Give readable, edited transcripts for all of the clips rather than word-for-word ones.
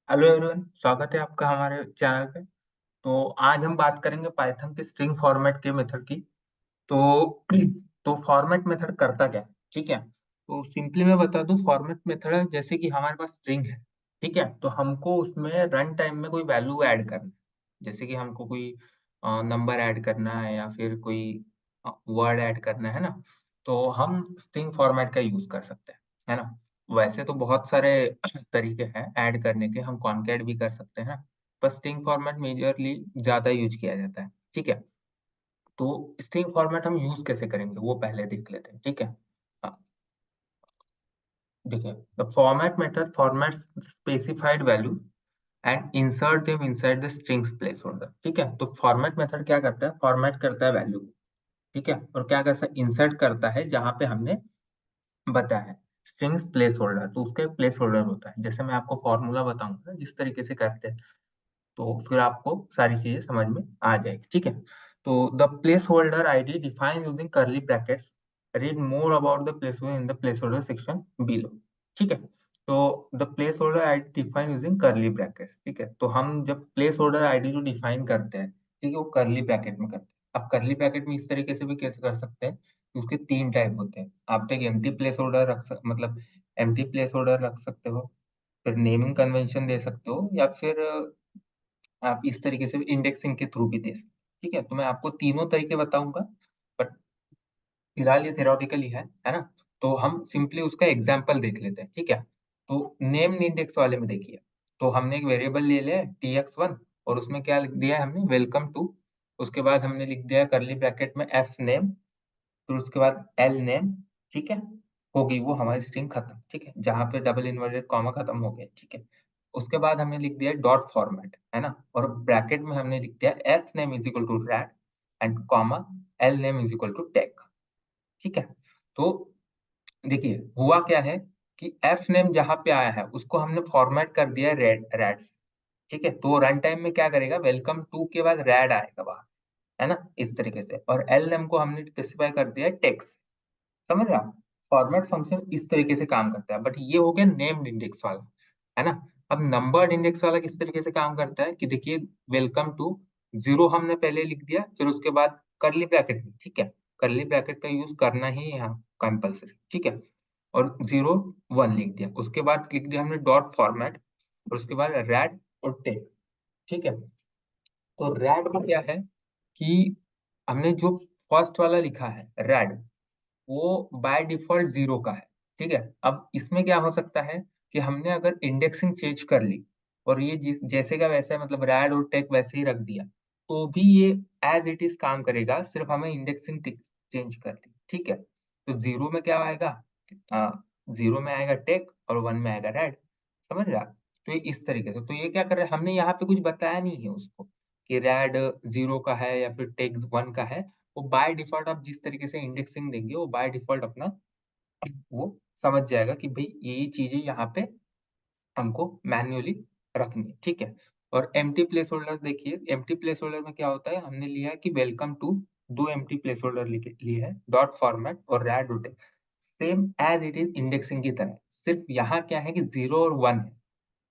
Hello everyone, स्वागत है आपका हमारे चैनल पे। तो आज हम बात करेंगे पाइथन के स्ट्रिंग फॉर्मेट के मेथड की। तो तो फॉर्मेट मेथड करता क्या है, ठीक है। तो सिंपली मैं बता दूं, फॉर्मेट मेथड है जैसे कि हमारे पास स्ट्रिंग है, ठीक है। तो हमको उसमें रन टाइम में कोई वैल्यू ऐड करना है। जैसे कि हमको कोई नंबर ऐड करना है या फिर कोई वर्ड ऐड करना है ना। तो हम स्ट्रिंग फॉर्मेट का यूज कर सकते हैं, है ना। वैसे तो बहुत सारे तरीके हैं ऐड करने के, हम कॉनकैट भी कर सकते हैं। पर स्ट्रिंग फॉर्मेट मेजरली ज्यादा यूज किया जाता है, ठीक है। तो स्ट्रिंग फॉर्मेट हम यूज कैसे करेंगे वो पहले देख लेते हैं, ठीक है। हाँ, देखिए, the format method formats specified value and insert them inside the strings place holder, ठीक है। तो फॉर्मेट मेथड क्या करता है, फॉर्मेट करता है वैल्यू, ठीक है। और क्या करता है, इंसर्ट करता है जहां पे हमने बताया है स्ट्रिंग्स प्लेस होल्डर। तो उसका प्लेस होल्डर होता है, जैसे मैं आपको फॉर्मूला बताऊंगा ना जिस तरीके से करते हैं, तो फिर आपको सारी चीजें समझ में आ जाएगी, ठीक है। तो the place holder ID define using करली brackets, read more about the place holder in the place holder section below, ठीक है। तो the place holder ID define using करली ब्रैकेट्स, ठीक है। तो हम जब प्लेस होल्डर आईडी जो डिफाइन करते हैं, ठीक है, वो करली ब्रैकेट में करते हैं। अब करली ब्रैकेट में इस तरीके से भी कैसे कर सकते हैं कि उसके तीन टाइप होते हैं। आप एक एम्प्टी प्लेस होल्डर मतलब एम्प्टी प्लेस होल्डर रख सकते हो, फिर नेमिंग कन्वेंशन दे सकते हो, या फिर आप इस तरीके से इंडेक्सिंग के थ्रू भी दे सकते हैं, ठीक है। तो मैं आपको तीनों तरीके बताऊंगा, बट फिलहाल ये थेरोटिकली है ना। तो हम सिंपली उसका एग्जाम्पल देख लेते हैं, ठीक है। तो नेम इंडेक्स वाले में देखिए, तो हमने एक वेरिएबल ले लिया tx1, और उसमें क्या लिख दिया है हमने, वेलकम टू। उसके बाद हमने लिख दिया करली ब्रैकेट में एफ नेम, फिर उसके बाद एल नेम, ठीक है। होगी वो हमारी स्ट्रिंग खत्म, ठीक है, जहां पे डबल इन्वर्टेड कॉमा खत्म हो गया, ठीक है। उसके बाद हमने लिख दिया डॉट फॉर्मेट, है ना। और ब्रैकेट में हमने लिख दिया F name is equal to rat and comma L name is equal to tech, ठीक है। तो देखिए हुआ क्या है कि एफ नेम जहां पे आया है उसको हमने फॉर्मेट कर दिया है रैट से, ठीक है। तो रन टाइम में क्या करेगा, वेलकम टू के बाद रैड आएगा बाहर, है ना, इस तरीके से। और एल नेम को हमने स्पेसिफाई कर दिया है टेक्स्ट, समझ रहा। फॉर्मेट फंक्शन इस तरीके से काम करता है, बट ये हो गया नेम्ड इंडेक्स वाला, है ना। अब नंबर्ड इंडेक्स वाला किस तरीके से काम करता है कि देखिए, वेलकम टू जीरो हमने पहले लिख दिया, फिर उसके बाद करली ब्रैकेट में, ठीक है। करली ब्रैकेट का यूज करना ही है यहाँ कंपल्सरी, ठीक है। और जीरो वन लिख दिया, उसके बाद लिख दिया हमने डॉट फॉर्मेट, और उसके बाद रैड और टेक, ठीक है। तो रैड में क्या है कि हमने जो फर्स्ट वाला लिखा है रैड, वो बाय डिफॉल्ट जीरो का है, ठीक है। अब इसमें क्या हो सकता है कि हमने अगर इंडेक्सिंग चेंज कर ली, और ये जैसे का वैसे मतलब रैड और टेक वैसे ही रख दिया, तो भी ये एज इट इज काम करेगा, सिर्फ हमें इंडेक्सिंग चेंज कर दी, ठीक है। तो जीरो में क्या आएगा, जीरो में आएगा टेक और वन में आएगा रैड, समझ रहा। तो ये इस तरीके से, तो ये क्या कर रहे हैं, हमने यहाँ पे कुछ बताया नहीं है उसको कि रैड जीरो का है या फिर टेक वन का है। वो बाय डिफॉल्ट आप जिस तरीके से इंडेक्सिंग देंगे, वो बाय डिफॉल्ट अपना वो समझ जाएगा कि भाई यही चीजें यहाँ पे हमको मैन्युअली रखनी है, ठीक है। और एम्प्टी प्लेस होल्डर देखिए, एम्प्टी प्लेस होल्डर में क्या होता है, हमने लिया है कि वेलकम टू, दो एम्प्टी प्लेस होल्डर लिए है, डॉट फॉर्मेट और red rotate, same as it is indexing की तरह। सिर्फ यहाँ क्या है कि जीरो और वन है,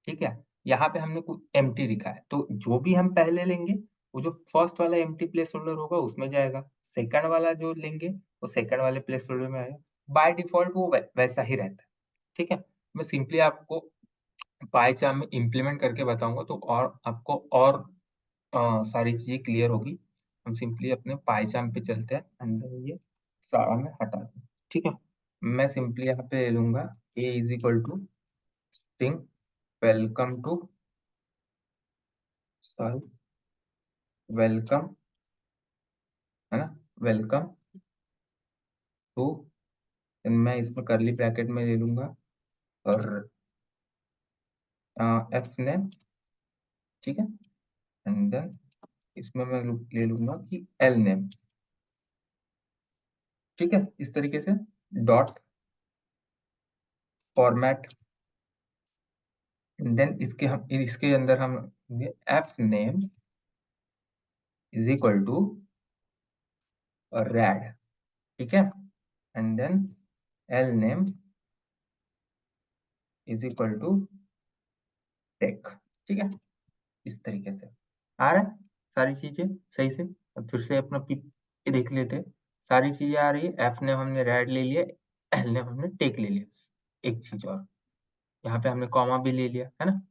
ठीक है। यहाँ पे हमने कुछ एम्प्टी लिखा है, तो जो भी हम पहले लेंगे, वो जो फर्स्ट वाला एम्प्टी प्लेस होल्डर होगा उसमें जाएगा, सेकंड वाला जो लेंगे वो सेकंड वाले प्लेस होल्डर में आएगा। बाय डिफॉल्ट वो वैसा ही रहता है, ठीक है। मैं सिंपली आपको पाई चार्ट में इम्प्लीमेंट करके बताऊंगा, तो और आपको और सारी चीजें क्लियर होगी। हम सिंपली अपने पाई चार्ट पे चलते हैं, अंदर ये सारा मैं हटा दूं, ठीक है। मैं सिंपली यहाँ पे ले लूंगा a is equal to string welcome to, sorry, welcome, है ना, वेलकम टू। मैं इसमें करली ब्रैकेट में ले लूंगा, और एफ नेम, ठीक है। एंड देन इसमें मैं ले लूंगा कि एल नेम, ठीक है, इस तरीके से डॉट फॉर्मेट। देन इसके अंदर हम F name is equal to red, ठीक है। And then L name is equal to tech, ठीक है, इस तरीके से आ रहा है सारी चीजें सही से। अब फिर से अपना पी देख लेते हैं, सारी चीजें आ रही है। एफ ने हमने रेड ले लिया, एल ने हमने टेक ले लिया। एक चीज और, यहाँ पे हमने कॉमा भी ले लिया है ना।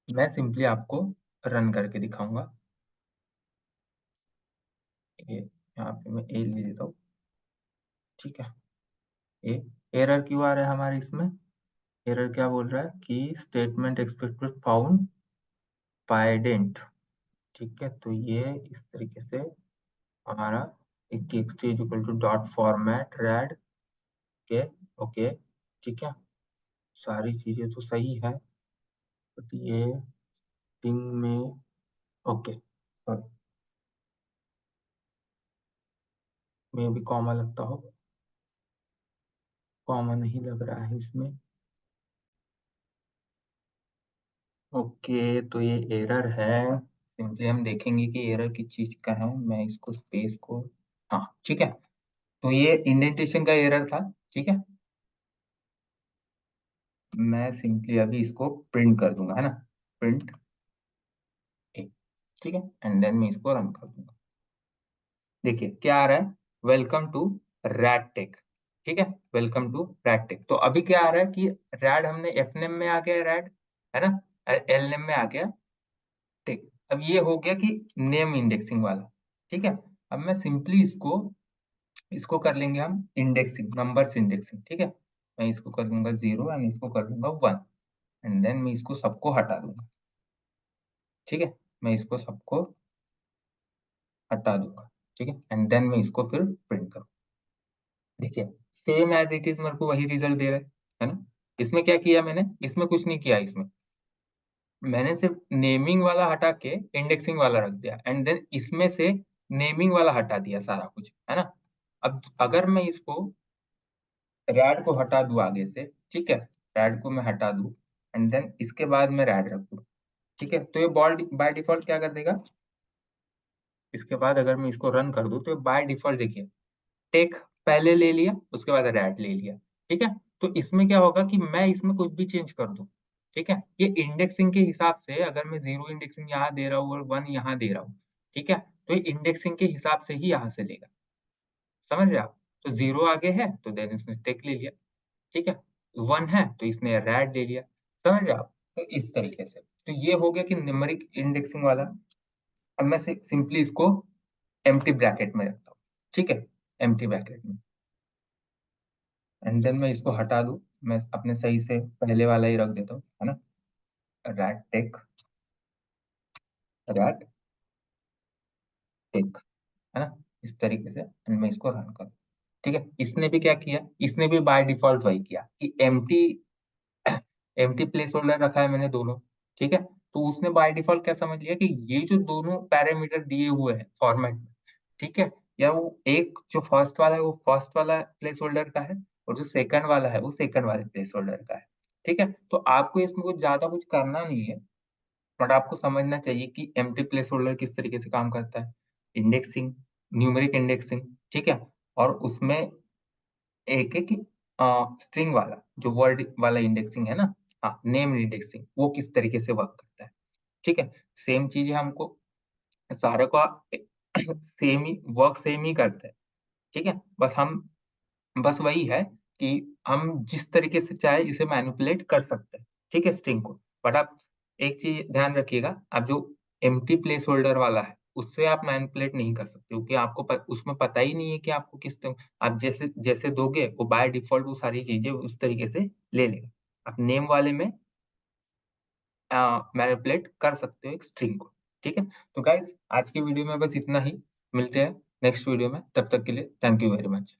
मैं सिंपली आपको रन करके दिखाऊंगा। ये यहाँ पे मैं ए ले लेता हूँ, ठीक है। ए एरर क्यों आ रहा है हमारे इसमें? एरर क्या बोल रहा है कि स्टेटमेंट एक्सपेक्टेड फाउंड पाइडेंट, ठीक है। तो ये इस तरीके से हमारा एक text is equal to dot format red के, ओके, ठीक है। सारी चीजें तो सही है, बट ये स्ट्रिंग में, ओके, में भी कॉमा लगता हो, कॉमा नहीं लग रहा है इसमें। ओके, तो ये एरर है। सिंपली हम देखेंगे कि एरर किस चीज का है। मैं इसको स्पेस को, हाँ ठीक है, तो ये इंडेंटेशन का एरर था, ठीक है। मैं सिंपली अभी इसको प्रिंट कर दूंगा, है ना, प्रिंट ए, ठीक है, एंड देन मैं इसको रन कर दूंगा। देखिए क्या आ रहा है, वेलकम टू रैड टेक, ठीक है, वेलकम टू रैड टेक। तो अभी क्या आ रहा है कि रैड हमने एफ नेम में आ गया रैड, है ना, एल नेम में आ गया टेक। अब ये हो गया कि नेम इंडेक्सिंग वाला, ठीक है। अब मैं सिंपली इसको इसको कर लेंगे हम इंडेक्सिंग, नंबर्स इंडेक्सिंग, ठीक है। मैं इसको कर दूंगा 0 एंड इसको कर दूंगा 1, एंड देन मैं इसको सबको हटा दूंगा, ठीक है। मैं इसको सबको हटा दूंगा, ठीक है, एंड देन मैं इसको फिर प्रिंट करूँ। देखिए सेम एज इट इज मेरे को वही रिजल्ट दे रहा है ना। इसमें क्या किया मैंने, इसमें कुछ नहीं किया, इसमें मैंने सिर्फ नेमिंग वाला हटा के इंडेक्सिंग वाला रख दिया, एंड देन इसमें से नेमिंग वाला हटा दिया सारा कुछ, है ना। अब अगर मैं इसको रैड को हटा दूं आगे से, ठीक है, रैड को मैं हटा दूं एंड देन इसके बाद मैं रैड रख दूं, ठीक है, तो ये बॉल बाय डिफॉल्ट क्या कर देगा। इसके बाद अगर मैं इसको रन कर दूं तो बाय डिफॉल्ट देखिए टेक पहले ले लिया, उसके बाद रैट ले लिया, ठीक है। तो इसमें क्या होगा कि मैं इसमें कुछ भी चेंज कर दूं, ठीक है, ये इंडेक्सिंग के हिसाब से, अगर मैं 0 इंडेक्सिंग यहाँ दे रहा हूँ और 1 यहाँ दे रहा हूँ, ठीक है, तो ये इंडेक्सिंग के हिसाब से ही यहाँ से लेगा, समझ रहे आप। तो 0 आगे है तो देन इसने टेक ले लिया, ठीक है, 1 है तो इसने रैट ले लिया, समझ रहे आप। तो इस तरीके से, तो ये हो गया कि न्यूमेरिक इंडेक्सिंग वाला। अब मैं सिंपली इसको एम्प्टी ब्रैकेट में रखता हूँ, ठीक है, एम्प्टी ब्रैकेट में, एंड देन मैं इसको हटा दूं। मैं अपने सही से पहले वाला ही रख देता हूँ, है ना, रैट टेक, रैट टेक, है ना, इस तरीके से, एंड मैं इसको रन करूँ, ठीक है। इसने भी क्या किया, इसने भी बाय डिफॉल्ट वही किया कि एम्प्टी एम्प्टी प्लेस होल्डर रखा है मैंने दोनों, ठीक है। तो उसने बाय डिफॉल्ट क्या समझ लिया कि ये जो दोनों पैरामीटर दिए हुए हैं फॉर्मेट में, ठीक है, या वो एक जो फर्स्ट वाला है वो फर्स्ट वाला प्लेस होल्डर का है, और जो सेकंड वाला है वो सेकंड वाले प्लेस होल्डर का है, ठीक है। तो आपको इसमें कुछ ज्यादा कुछ करना नहीं है, बट आपको समझना चाहिए कि एम्प्टी प्लेस होल्डर किस तरीके से काम करता है। इंडेक्सिंग, न्यूमेरिक इंडेक्सिंग, ठीक है, और उसमें एक है कि स्ट्रिंग वाला जो वर्ड वाला इंडेक्सिंग है ना, हाँ नेम इंडेक्सिंग, वो किस तरीके से वर्क करता है, ठीक है। सेम चीज है, हमको सारे का सेम ही वर्क सेम ही करता है, ठीक है। बस वही है कि हम जिस तरीके से चाहे इसे मैनिपुलेट कर सकते हैं, ठीक है, स्ट्रिंग को। बट आप एक चीज ध्यान रखिएगा, आप जो एम्प्टी प्लेस होल्डर वाला है उससे आप मैनिपुलेट नहीं कर सकते, क्योंकि आपको उसमें पता ही नहीं है कि आपको आप जैसे जैसे दोगे वो बाय डिफॉल्ट वो सारी चीजें उस तरीके से ले लेगा। आप नेम वाले में मैनिपुलेट कर सकते हो एक स्ट्रिंग को, ठीक है। तो गाइज आज की वीडियो में बस इतना ही, मिलते हैं नेक्स्ट वीडियो में, तब तक के लिए थैंक यू वेरी मच।